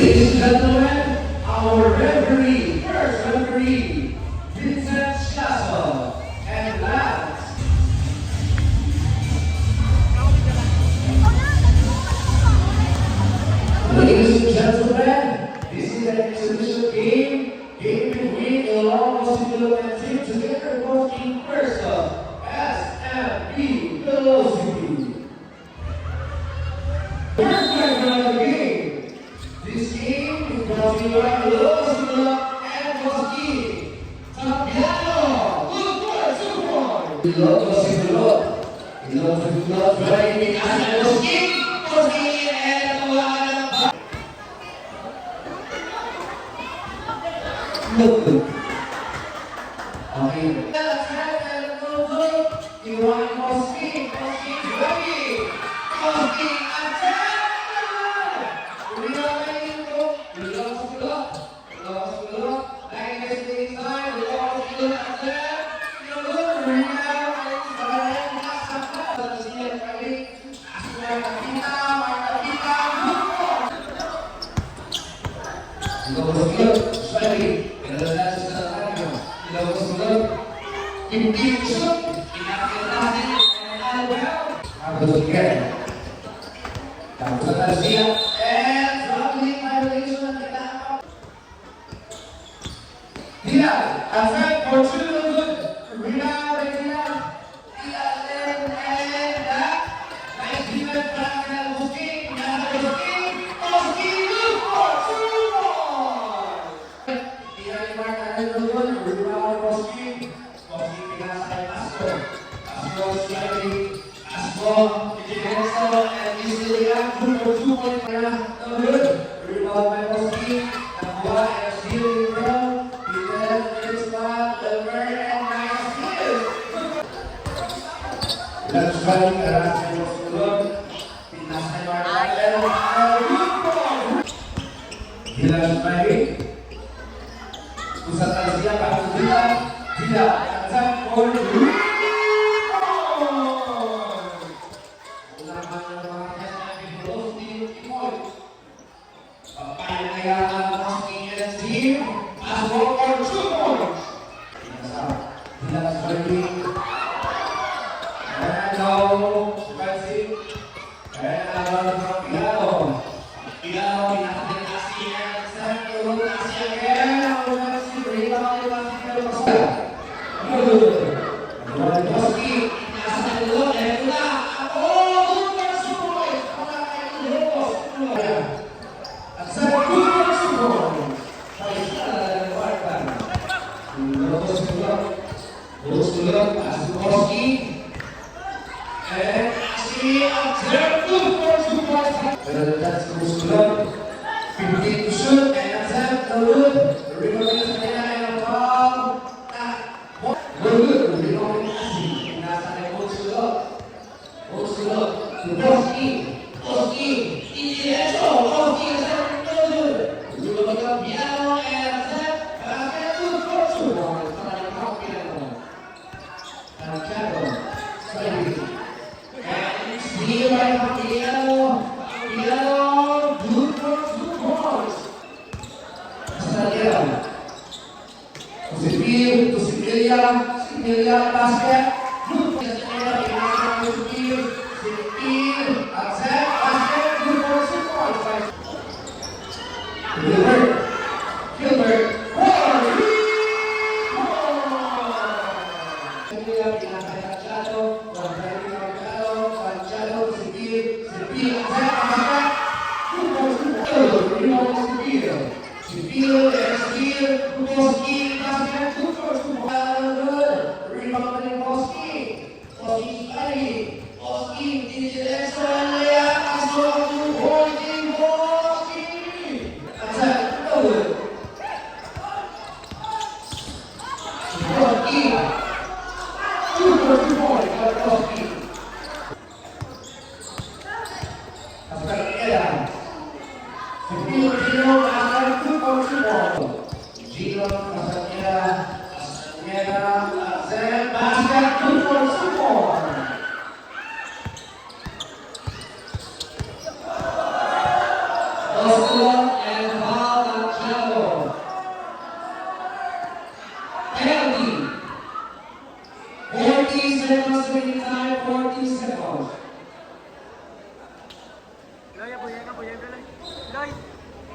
Ladies and gentlemen, our referee, first referee, Vincent Shasso, and last. Ladies and gentlemen, this is an exhibition game between the Long City team together working first SMB Velocity. First round of the game. This game is brought to you by Velocity and Velocity. Tapiano, good for Velocity. Velocity trying to Velocity and Look. Okay. You want Koski, ready. Koski, attack!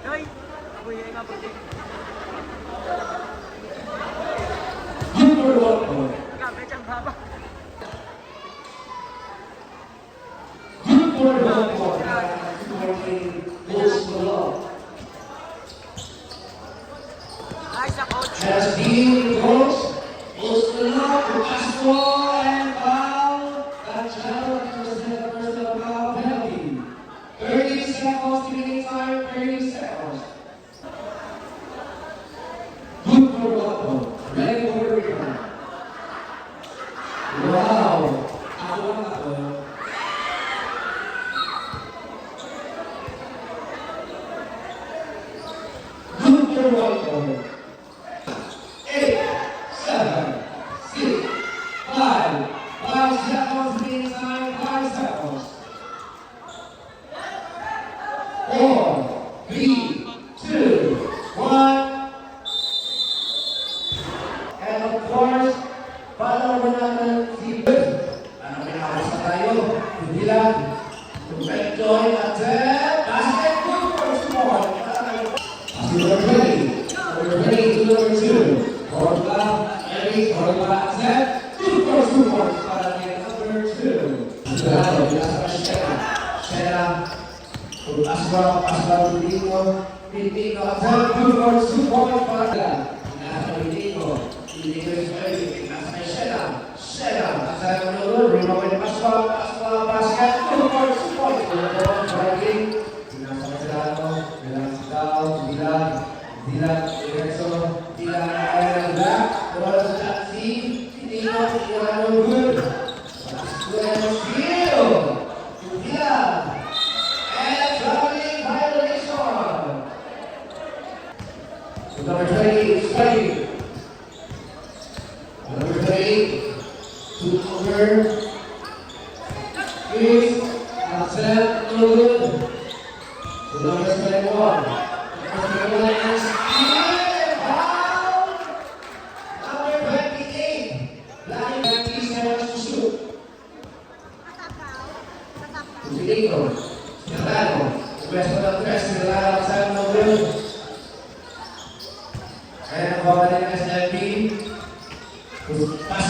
Hoy! Kuya nga po. Number 1 point. Gabi siyang baba. Number 1 point. Goals to love. Ay, sa coach. Has been goals. Goals to love. Pascual and foul. That's Shallow. That was the personal foul penalty. 30 seconds to the time. 30 seconds. Good for 1 point. Ready for the rebound. Wow. Ako lang ako. Good for 1 point. 8, 7, 6, 5. 5 seconds inside. 5 seconds. 4, 3, 2, 1. And of course, follow mo natin si ano pinakasa tayo? Hindi lang. Enjoy natin. Basket good for small. As number 20. Number 20 to number 2. Cordoba, Eric, Cordoba, set. Good for small. Para kay number 2. Sigurado, pinasa pa Shera. Shera. Paswa, Pilipino, set. Good for small. Para pinasa Pilipino. Pilipino is ready. Pinasa kay Shera. Shera. Nasa manulog. Rebound kay Paswa. Paswa, basket. Good for small. Pinasa kay Silano. Bilang Sitaw. Dilan, Erso, Dilan, Ayala, Bola sa Chansi, Tino, Tirano, good. Well, field. Dilan. And traveling violation. So number 20, Spike. Number 20, Super. Chris, Axel, no good. So number 21.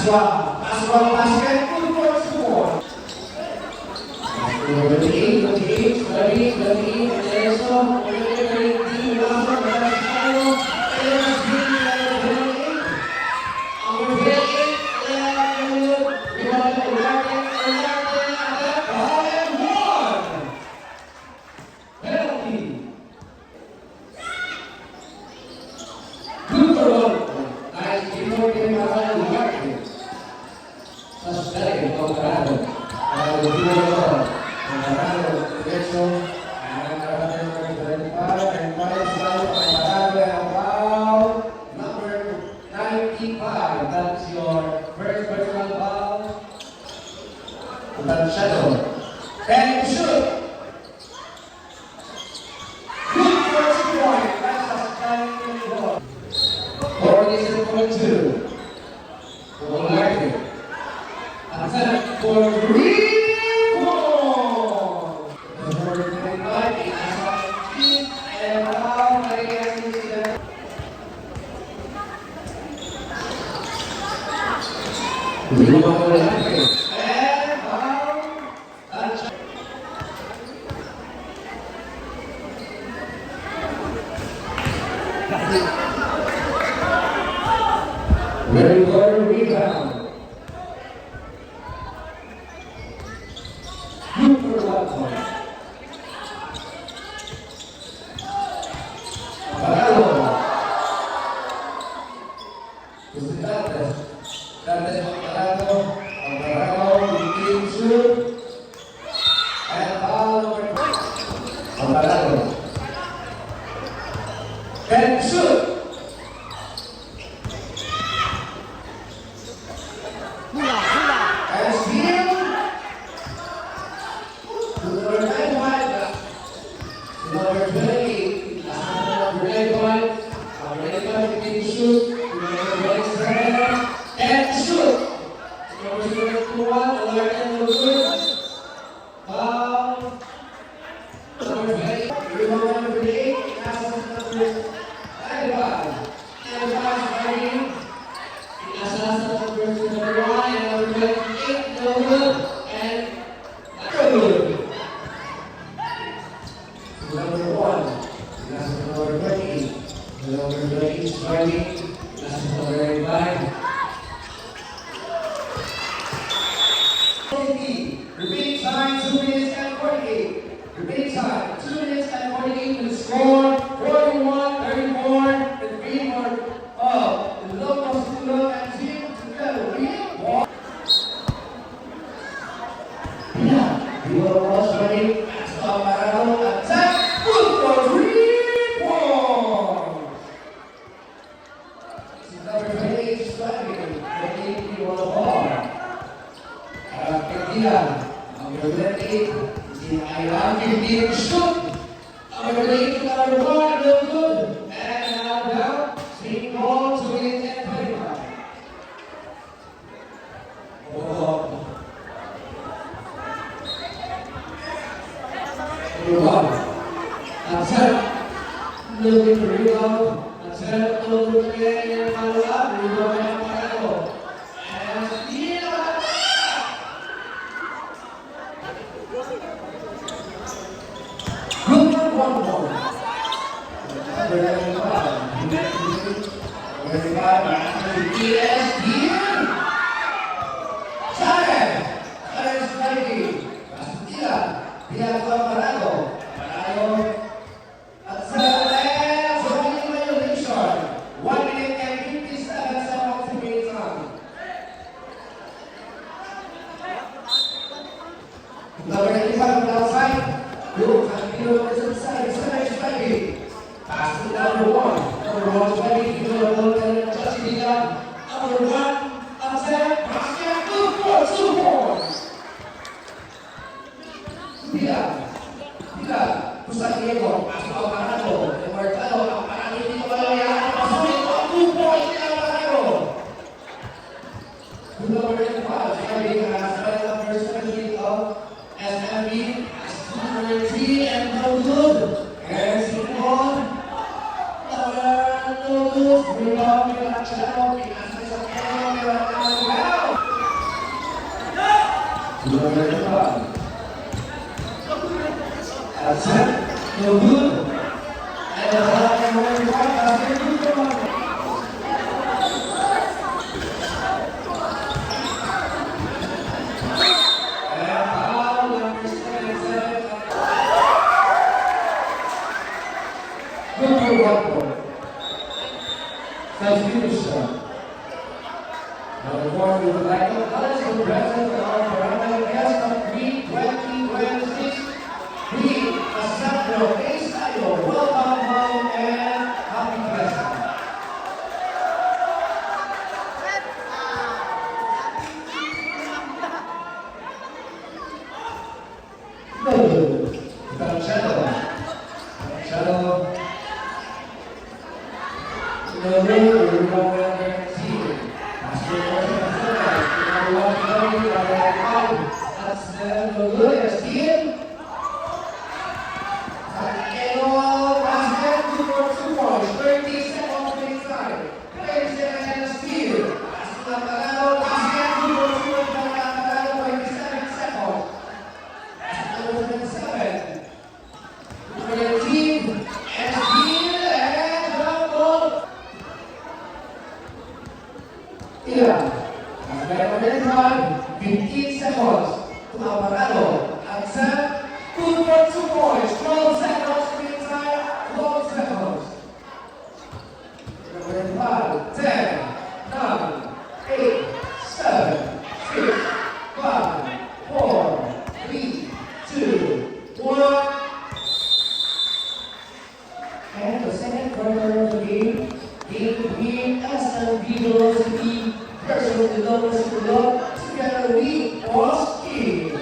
Paswa basket, good for score. 28, Erso, That's your first personal foul. Shadow. And shoot. Good first point. That's a standing goal. 47.2. For Larkin. And set for rebound. Number 25 is and now again is very good rebound. Good for 1 point. Paralo. Dantes Paralo. Team shoot. And foul number 2. Paralo. And shoot. And steal. Number 95. Number 20. Number 95. Number 95 team shoot. Number 27. And shoot. Number 21. Larkin no good. Foul. Number 20. Rebound number 8. Number 20 starting. Last number 5. Repeat time 2 minutes and 48. Repeat time 2 minutes and 48 with score 41-34 and 3 more of the local student and team together. We walk. You are almost ready. Stop Marano. Attack. Good for 3 points. Number 28 starting. 28 you on the ball. Number 28, si Ayla, 15 shoot. Number 28, number 1, no good. And now down, 3 balls, 2 minutes and 25. Oh. Rebound. That's it. Looking for rebound. That's it. Looking for follow-up. Rebound and follow. And steal. Good one more. Number 25, ES here. Challenge striking. Pastilla. Dia Parado. Parado. At 7 so winning violation. 1 minute and 57 seconds remaining time. Number 95 on the outside. Look, Camilo is inside. Challenge striking. Pass to number 1. Number 1 is ready. Camilo and Chachidilla. Number 1. Upset. Basket. Good for 2 points. Tidak, pusat Diego, masuk ke Parado, Marcelo, Parado dito kaya pasukin ko 2 points ni Parado. Number 5, starting as number 17 of SMB, number 3 and no good. And Simon, number no good. Rebound ni Marcelo, pinasa sa Keno, wow. Number 5. That's it. No good. And the ball is going to fight. That's it. Good one. And foul number 77. Good for 1 point. Substitution. Number 4 with the backup. Others will present our parental guest of 3-20-26. We accept your ensayo. Welcome home and happy blessing. Good. Shadow. That's the good. Steal. Basket, 2 points, 30 seconds inside. 27 and a steal. Parado, basket, 2 points, Parado, 27 seconds. Number 27. Number 18, and steal, and jump ball. Basket, number 15 seconds. Parado, accept, 2 points, 12 seconds. 5, 10, 9, 8, 7, 6, 5, 4, 3, 2, 1. And the second quarter of the game between SMB Velocity versus the Douglas Club. Together we was king.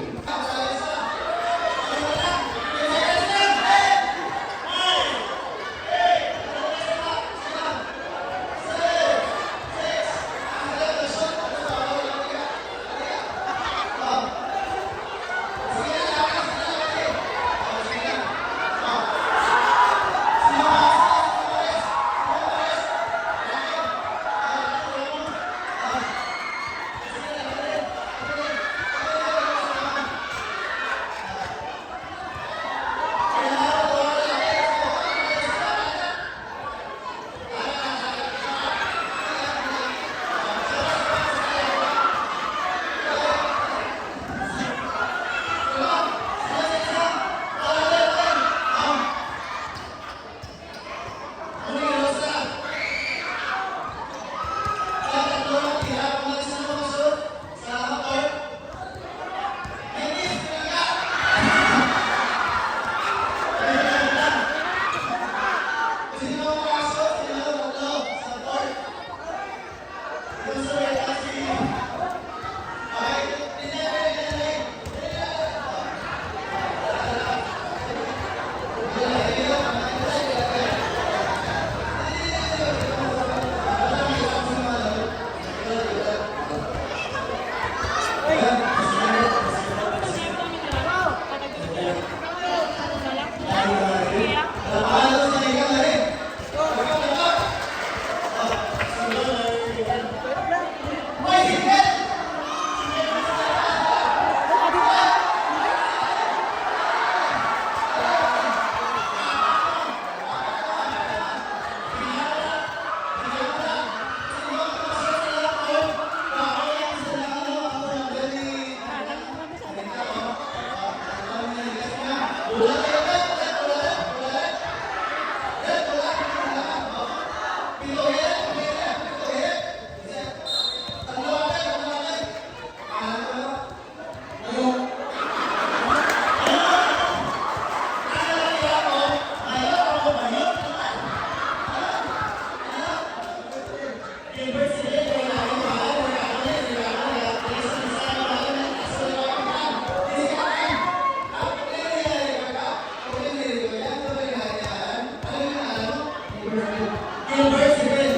Gilbert Civil.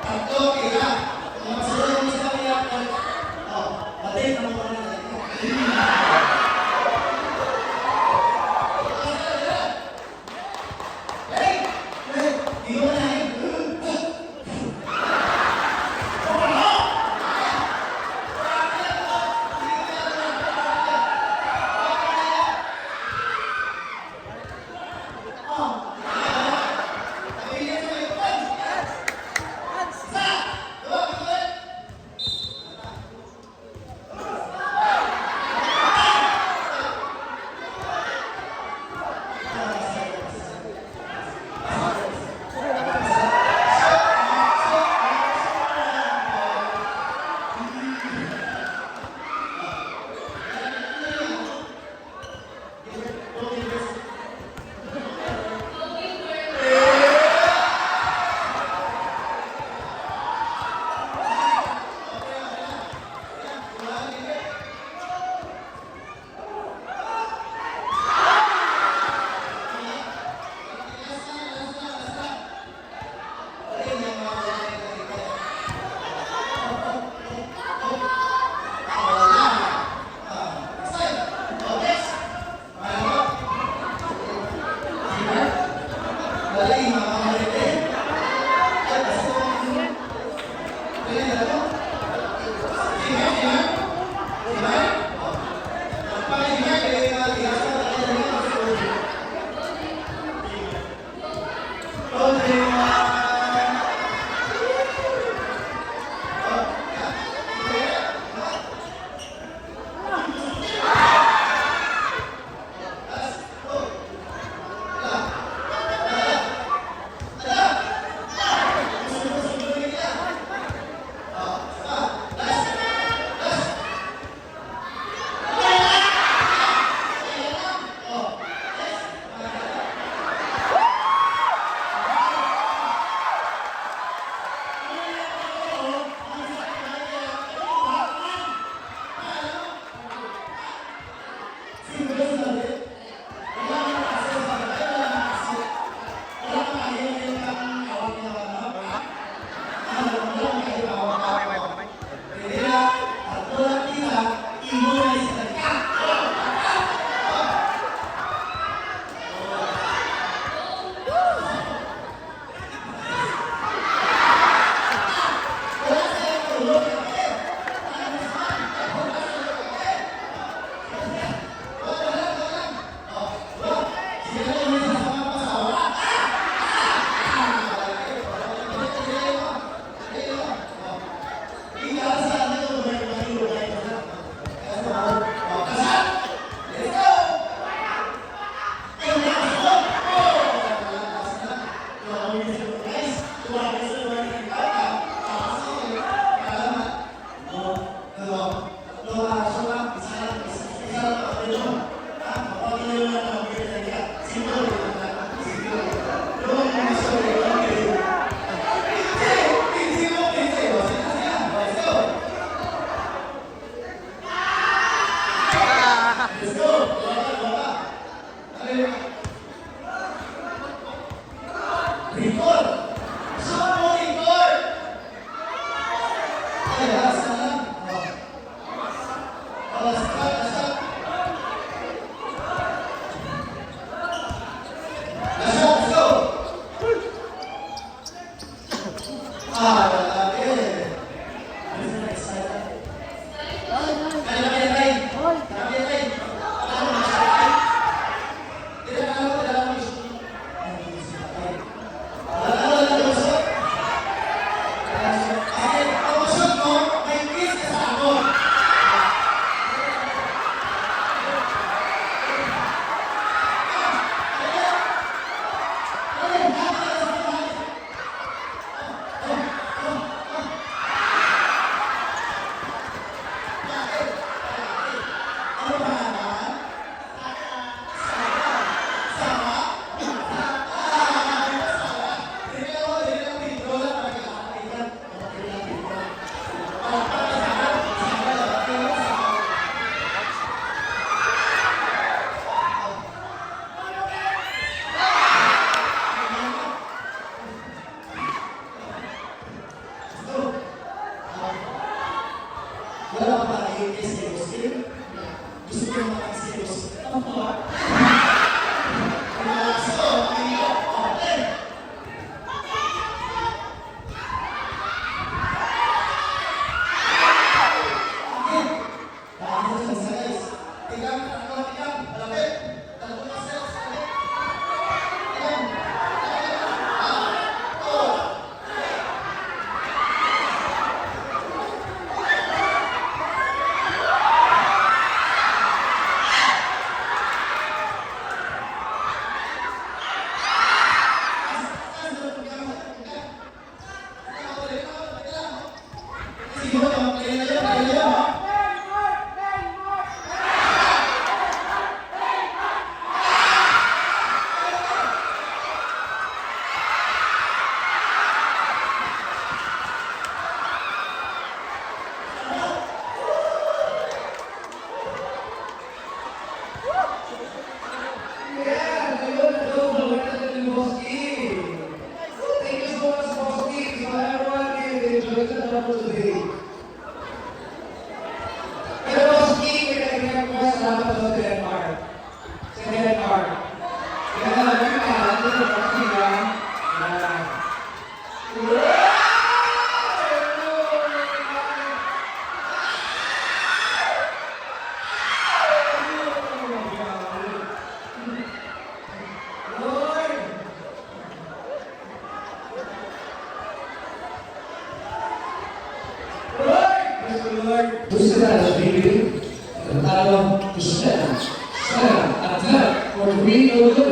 Tatlo, kaya. Kung magsunod mo sa kanya, patay na mo na. Di mo na eh.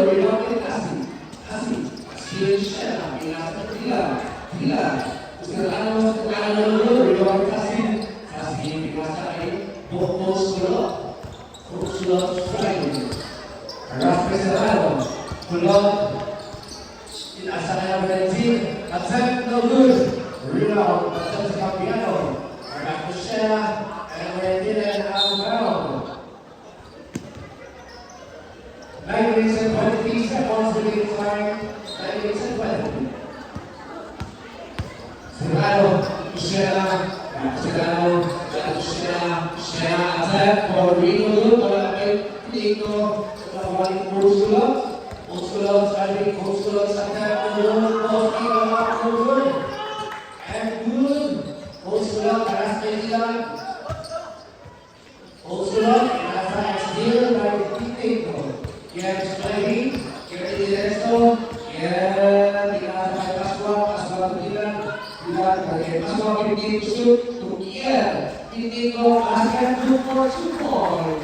rebound kay Cassie. Cassie siya, pinasa Tila. Sekarang dulu rebound Cassie. Cassie pinasa kay Bokoslo. Bokoslo strike. Rafael Serrano. Kulot. Pinasa kay Valentin. Attempt no good. Rebound. Attempt sa Campiano. Marcos siya. And Valentin and outbound. 9 minutes and 23 seconds remaining time. 9 minutes and 20. Serrano, Serrano, attack for Rico, Rico, Ursula, starting attack for good, and good, Ursula, Ursula, steal by Rico. Yes, playing, get it resto, yeah, tidak Pascual tidak bagi Pascual ini shoot to yeah, ini go basket 2 point.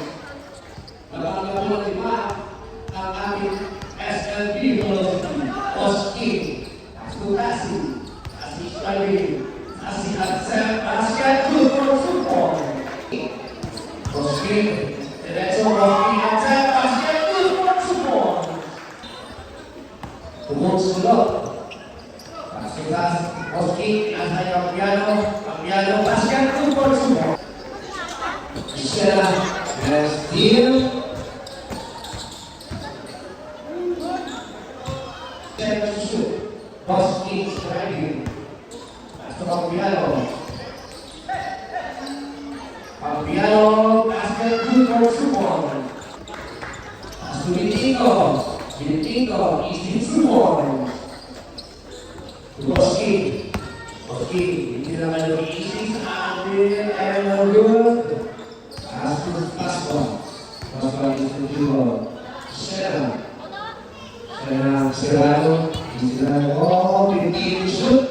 Lalu 5 ang aming SLB Velocity, Oski, Asutasi, Asistali, Asihasem, basket 2 point. Oski, diretso Oski, Asem, basket 2 point. Sulot. Pasutas Oski, nasa Campiano, basket 2 point. Michelle, steal. Shoot. Oski, striking. Nasa Campiano, basket 2 point. Bilitinko, easy 2 point. Oski, hindi naman yung easy sa atin, and no good. Pascual is the duo. Serrano, oh, Bilitinko shoot.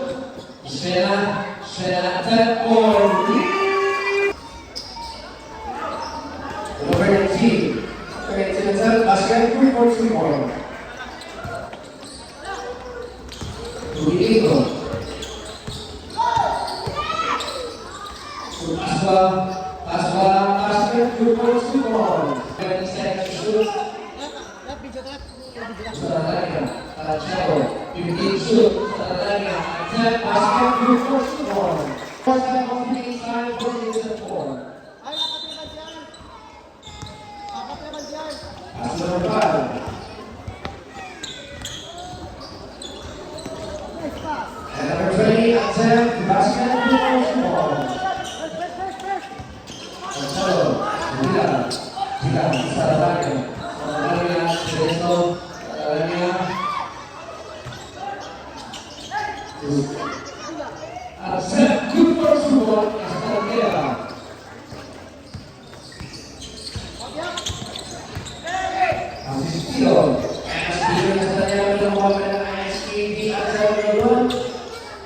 Serrano, attack for Valentin, basket 2 point. Bilitinko. Pascual, basket 2 point. 20 seconds shoot. Bilitinko shoot. Basket 2 point. First time of the inside, 4. Pascual. And number 20, attempt basket 2 point. Accept good first one as Caldera. Asistido. Asistido na sa kanya ng mga ISKD at sa Lulun.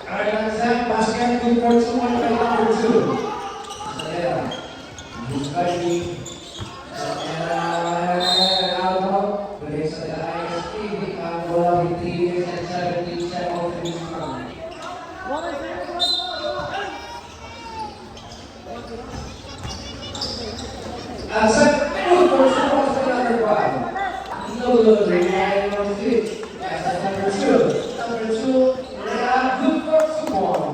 Accept basket good first one by number 2. Caldera. Buskali. Accept good first one by number 5. No good, relying on 6. That's number 2. Number 2, good first one.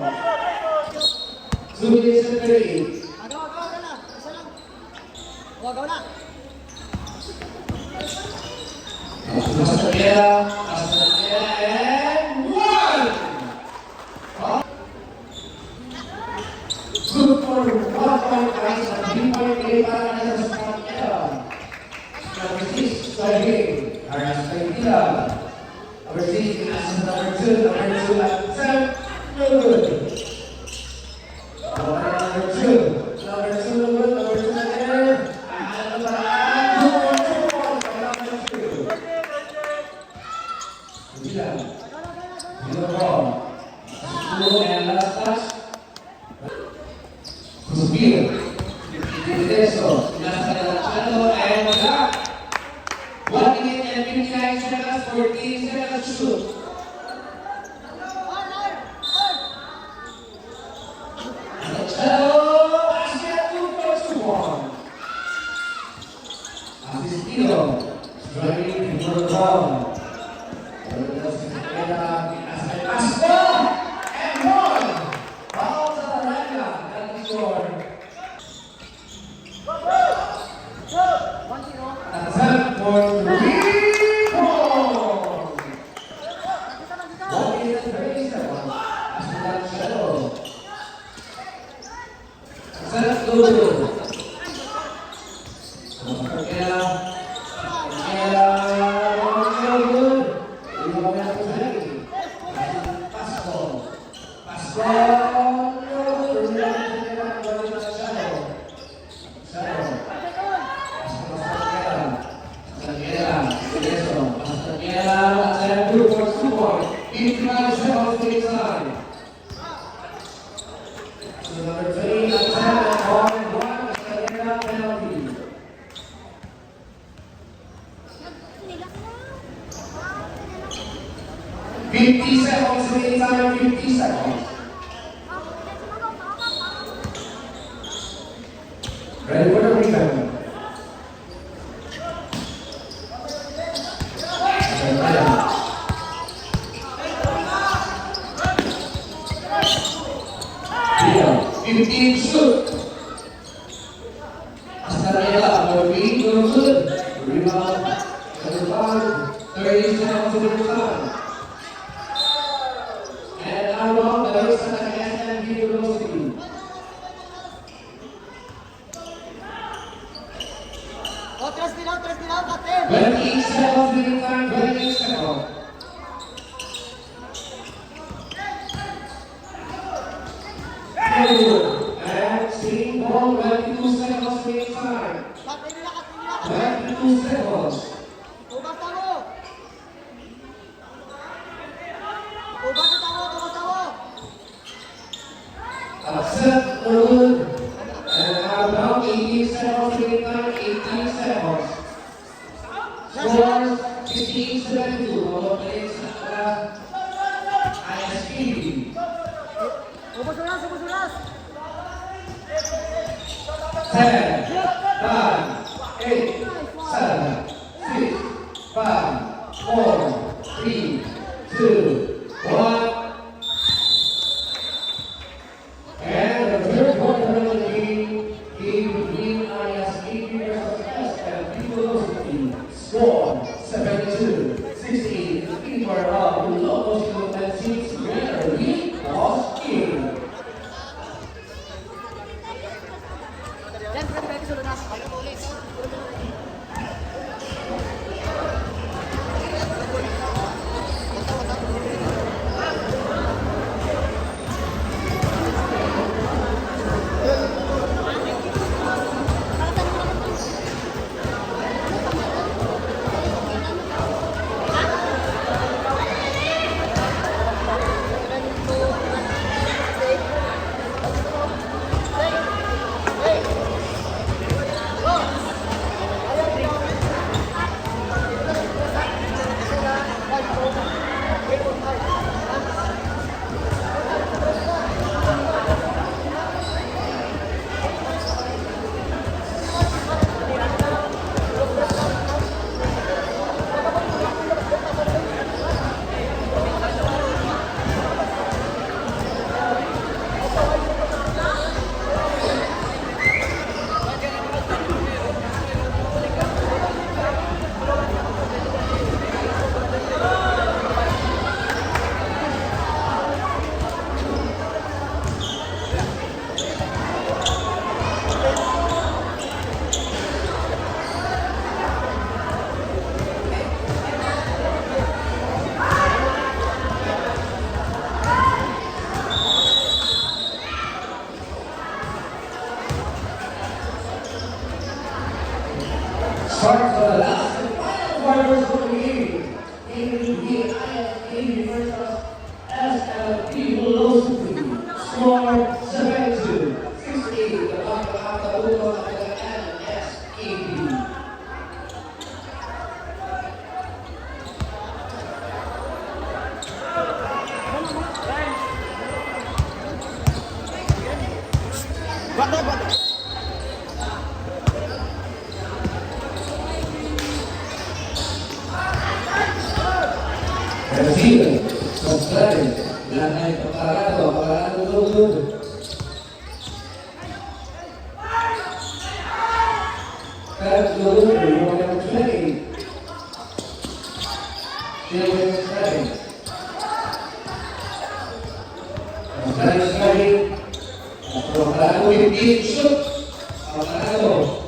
2 minutes and 30. Gawa na. Caldera, and 1! Good for 1 point guys, and 3 point play para na sa Caldera. Number 6, starting. Aras Caldera. Number 6, pinasa number 2. Number 2 at 7. No good. Number 2. Number 2 no good. Number 2 again. And last touch. Suspiro. Regreso. Nasa Galachado and 1 minute and 59 seconds. 14 seconds to shoot. Shadow, Asia 2.1. Asistido, struggling to the ground. And one. Foul sa Taranga at score. 1-0. Attempt for 3 points. What is the race? Asistido Shadow. Attempt to Number 3, attempt on 1, penalty. 50 seconds remaining time, 50 seconds. Ready for the rebound. Rebound. 15 shoot. Astarela for being good. Rebound. 30 seconds remaining time. And Armand Davis at the SMB University. Tres dilaw, kapten. 20 seconds remaining time, 20 seconds. And seeing ball, 22 seconds remaining time. Kapten nila. 22 seconds. Ubas tawo. Ubas tawo. Accept good. And about 18 seconds remaining time, 18 seconds. Scores 15-72. All players at ISP. Ubas ulas. 10, 9, 8, 7, 6, 5, 4, 3, 2, 1. And the third quarter of the game between ISP versus SMB University. Score 72-16 in favor of the local school and 6 winner lead lost game. Yan, pwede sunod na. Recibe, contrario, la apagado, todo. Carlos, no play. Apagado, shoot. Apagado.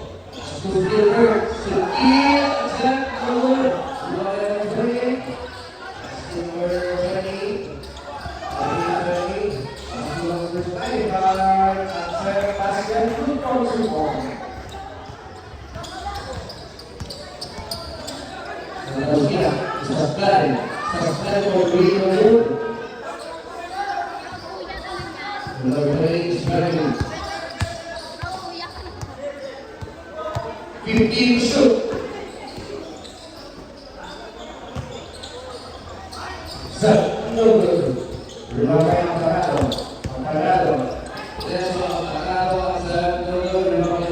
Fifteen shoot. No good. Remember apagado. Apagado. Eso apagado. No good. Remember.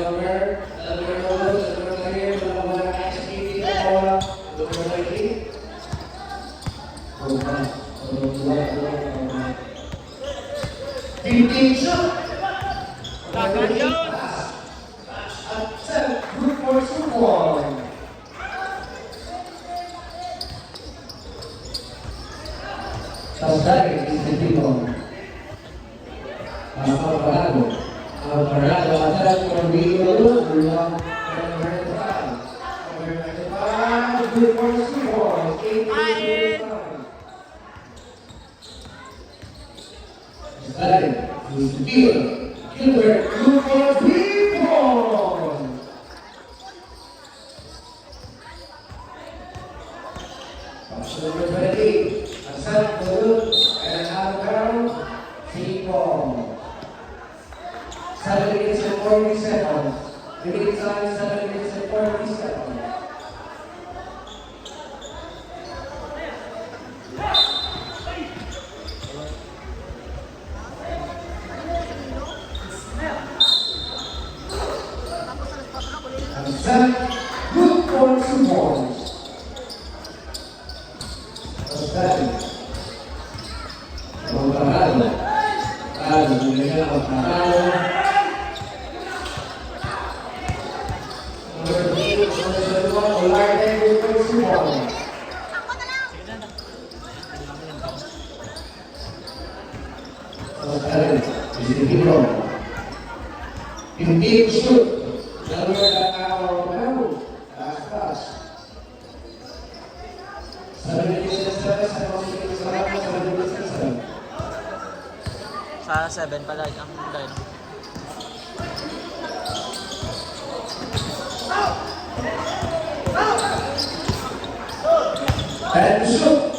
Fifteen shoot. Group for football. Saudade de Timon. Apagado. Apagado. Atrás por Rio. Group for football. Saudade de Timon. Gilbert. Group for people. Number 20, Asad Turut and Alvaro Sipong. 7 minutes and 40 seconds. Limit time 7 minutes and 40 seconds. Asad, good for 2 points. Apagado. Hindi shoot. Lalu ada awal baru. Atas. Sa 7 pala ang line. And shoot.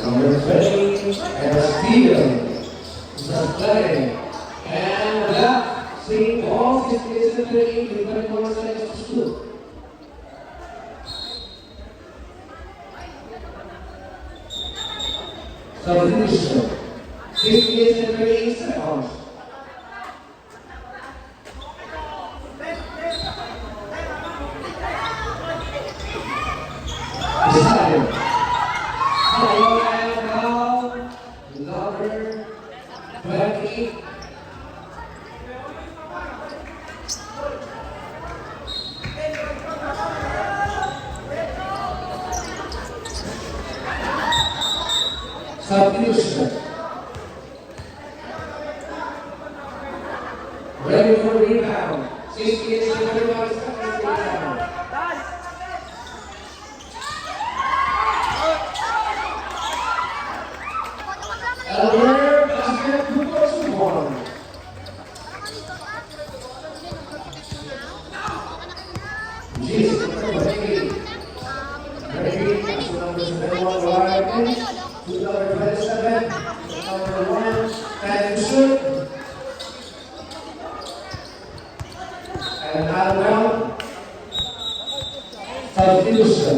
Number 20, and Steven. Play. And that same ball is the play. We're going to go to shoot. Substitution. 6 minutes and 38 seconds. Decided. Follow and now, number 20. Substitution. Ready for rebound. 6 minutes and 31 seconds rebound. Elmer, basket, 2-1. Jesus, ready. Ready, number 71, Ryan. Number 27, number 1, and shoot. And out now, substitution.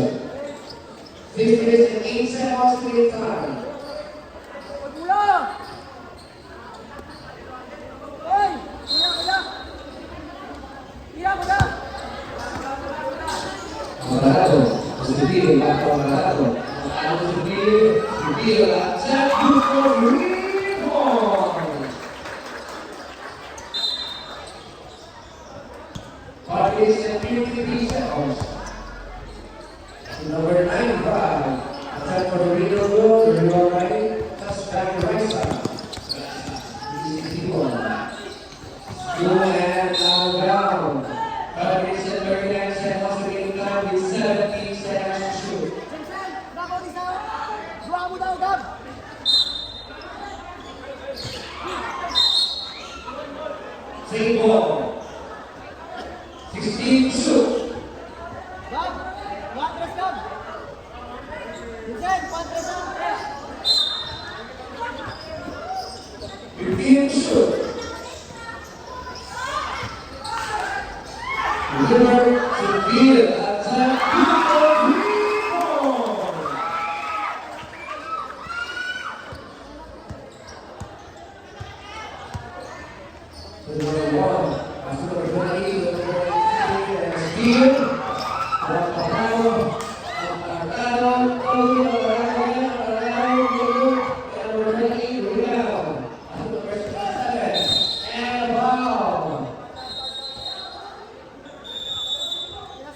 6 minutes and 8 seconds to get time. Alvarado, positivo, Marco Alvarado. Alvarado positivo, attack, good for rebound. 53 seconds. Number 9, Brad. Attack for the middle goal, rebound right, touchback right side. Go and now down. But it's a 39 seconds to game time with 17 seconds to shoot. Vincent, bako di sa. Dua mo daw, Gab. Same ball. 16 to shoot. Gab, Patres, Gab. Vincent, Patres, Gab. 15 to shoot. Winner to field. Attack. Rebound. Number 1. Pasok number 20. Field. Alvarado.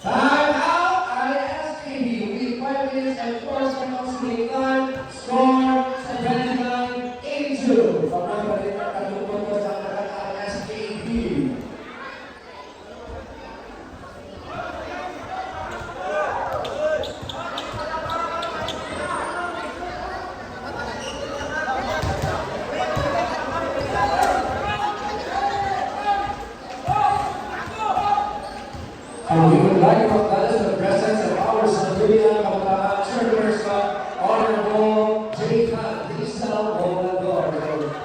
Time out, ISKB with 5 minutes and 4 seconds to the time. Score 79-82. Pagkakalit ang katulong ko sa ISKB. And we would like to acknowledge the presence of our Sangguniang Kabataan Church Honorable Jacob Rizal Bolandor.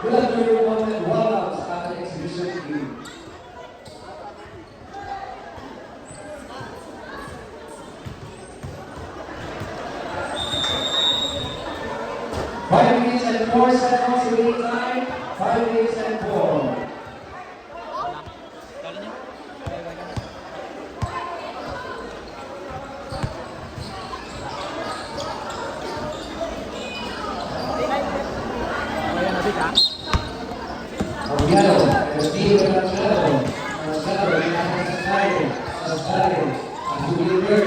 Good afternoon and welcome sa ating exhibition team. Five minutes and 4 seconds waiting time. 5 minutes and 4. Apoyado, Castillo de Machado, Machado, Aguirre,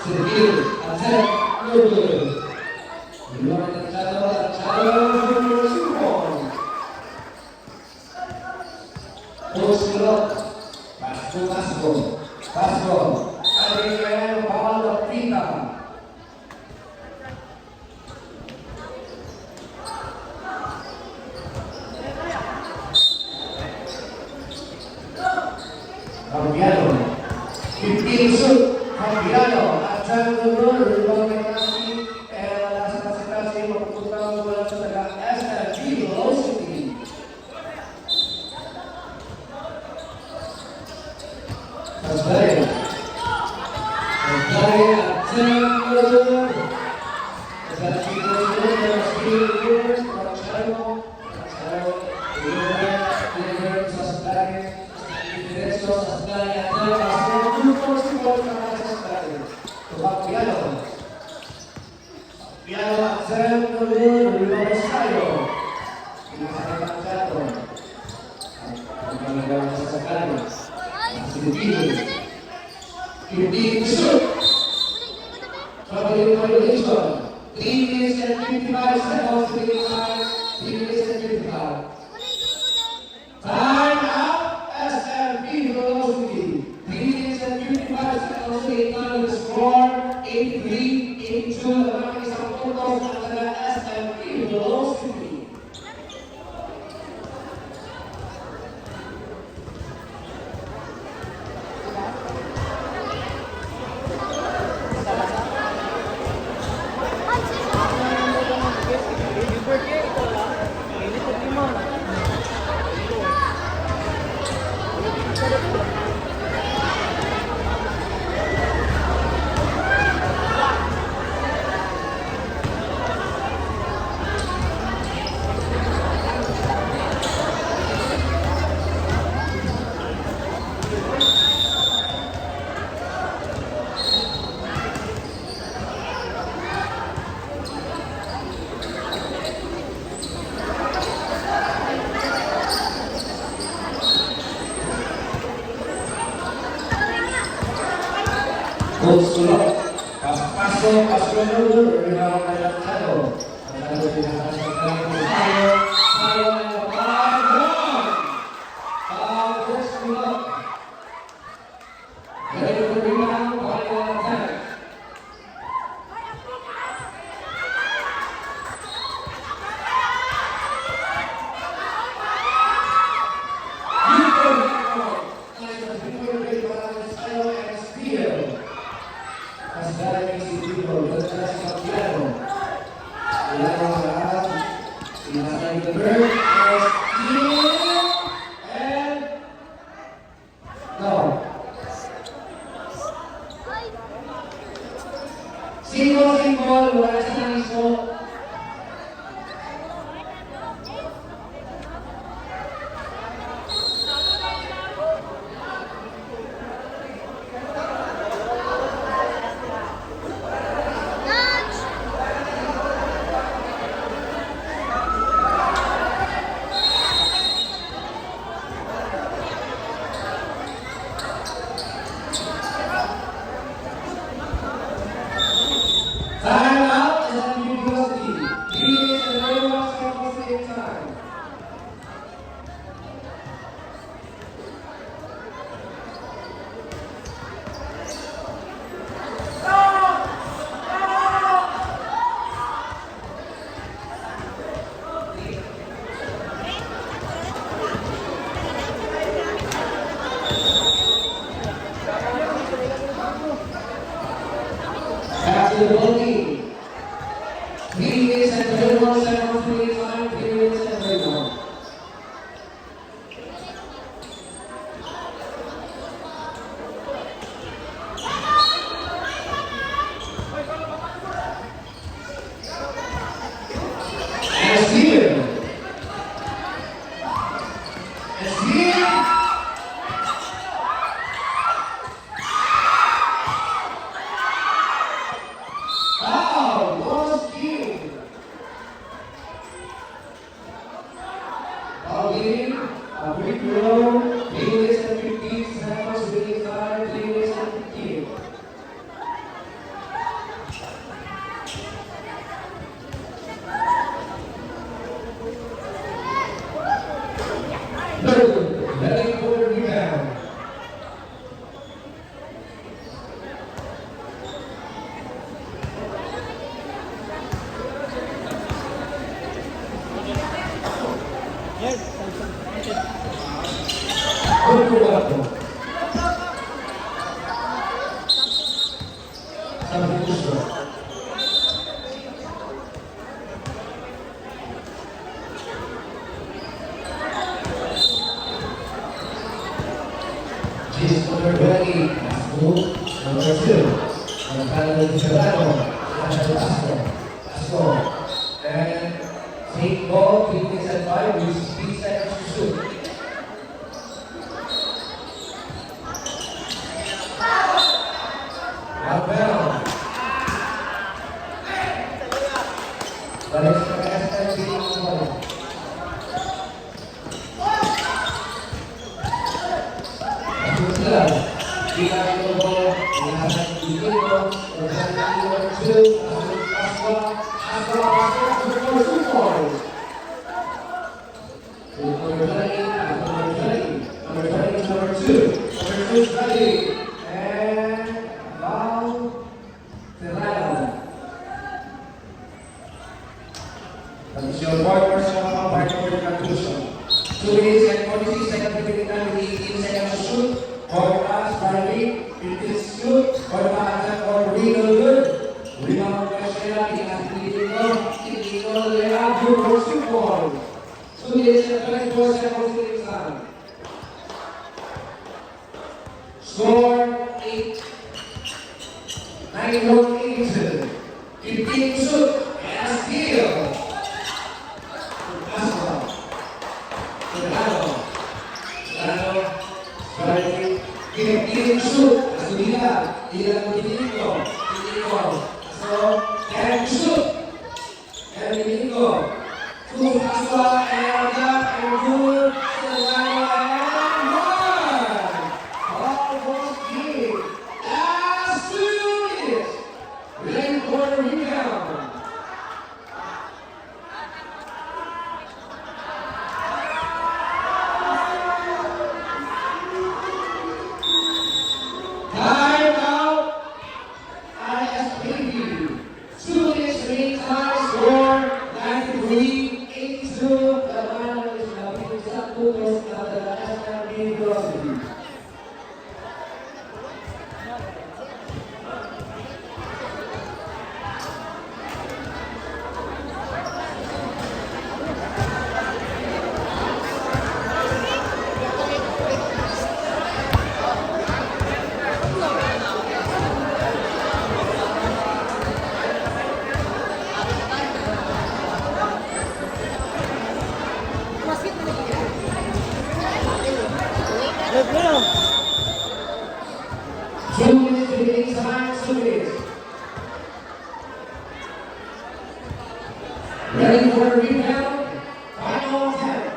Servil, attack, no good. Machado, Post lock, Pasco, Adriano, Paolo, Pita. Cambiano, 15 shoot, Cambiano, attack the goal, rebound by Nasi, Nasi mapupunta mula sa taga SLG Velocity. Tasbay, attack the goal. SLG Velocity, Machado, Diretso sa Splaya, attack, 2-4 na sa Splaya. Piano, Axel, rebound tayo. Pinasakit ang Chato. Ang panagawa sa Splaya. Hindi shoot. Traveling violation. 3 minutes and 55 seconds to the time. 3 minutes and 55. Time out. SLB Velocity. 3 minutes and 55 seconds to the time. The score 83-82. Naman isang puntos ng SLB Velocity. Sulok. Pasok dulu. Rebound kay Laksado. Laksado pinakasaktan ko tayo. Tayo ay napagod. Tapos Sulok. Dari rebound kay Laksado. Single, wala sa iso. Time out is at University. Please, and everyone step at the same time. Back to the ball game. 3 minutes and 31 seconds to play time. 3 minutes and 31. And here. And here. Wow, was cute. Ball game, a free throw, 3 minutes and 15 seconds, winning time, 3 minutes and 15. Third, letting go the rebound. Good work. Sampai kusuk. This number 20, number 2, number 2, and take ball, 3 minutes and 5, with 3 seconds to shoot. Outbound. Balik sa SMC kembali. Masuk sila. Kita coba melihat video bersama nomor 2 Aswa support. Number 2 ready. Your boy personal by Jordan Gattuso. 2 minutes and 46 seconds between time with 18 seconds to shoot. Boy pass by Lee, 15 shoot. Boy pass for Regal good. Rebound by Sheila, illegal layup, good for support. 2 minutes and 24 seconds between time. Score 8. 9-1 15 shoot and a steal. Kirim shoot, Asudina, tidak Dominico, so can shoot, and Dominico, shoot Aswa, and good, and one, all was good, last two. Ready for a rebound? Final 10.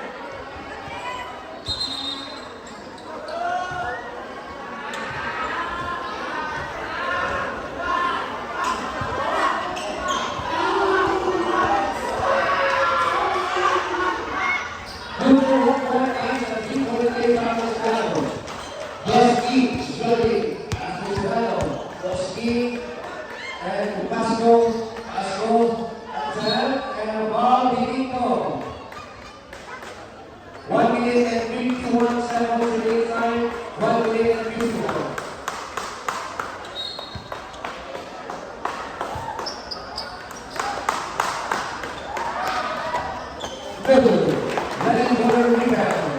And Pasco, and Bob Benito. 1 minute and 51 seconds to the time. 1 minute and 51. Good. Ready for a rebound.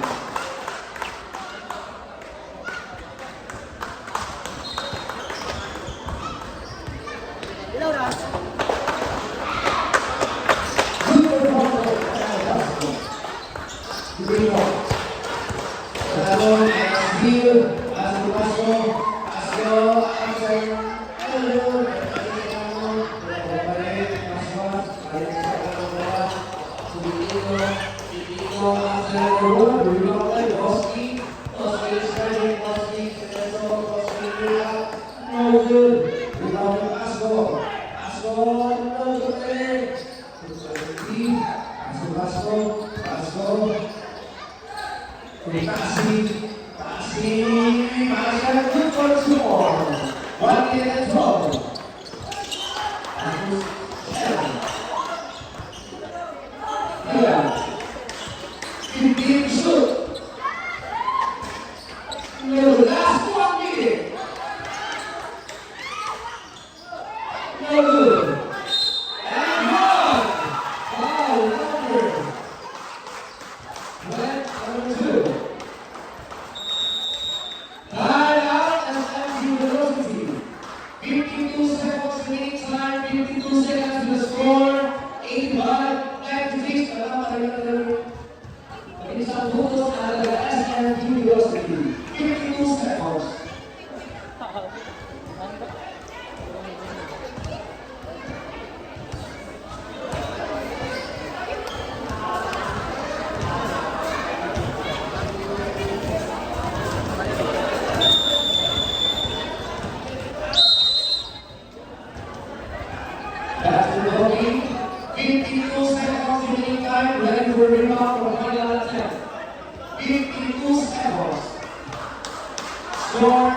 Ilaw na. Last 1 minute. No good. And one. Foul number. Red number 2. Time out as MSU Velocity. 52 seconds remaining time. 52 seconds to the score. 85-96. Isang putos na SMU Velocity. 52 seconds. Back to the booking. 52 seconds remaining time. Ready for rebound from final attempt. 52 seconds. Score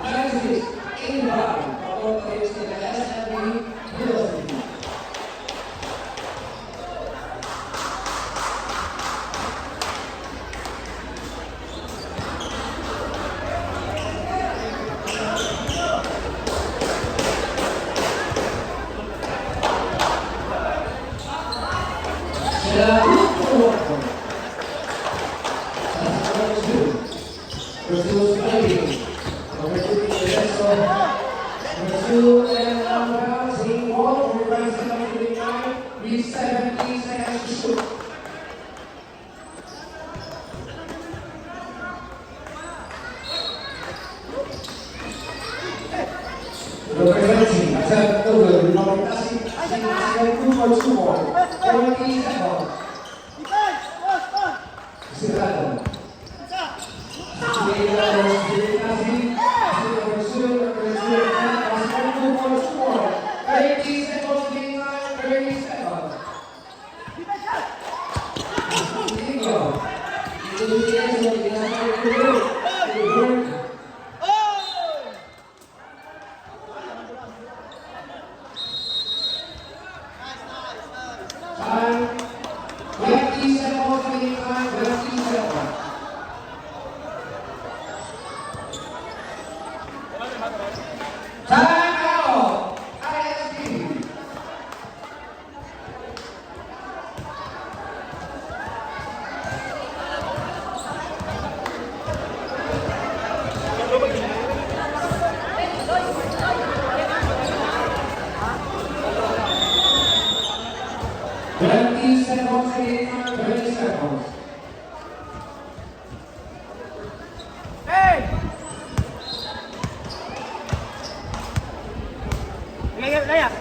96. 85. All players in the SMU Velocity. Representing Atlanta Oval, Nominasi, Defense! Post! Post! Sirado. Time 20 seconds, 20 seconds. Time out! ISP. Twenty seconds, 20 seconds. Hey! Layup, layup.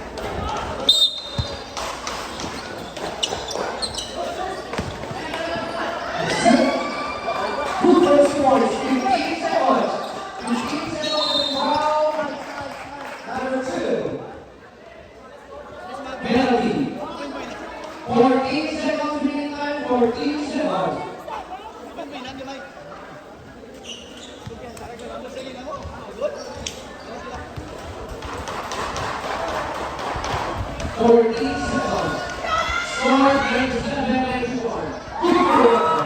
14 seconds remaining time, 14 seconds. 14 seconds. Score 97-91.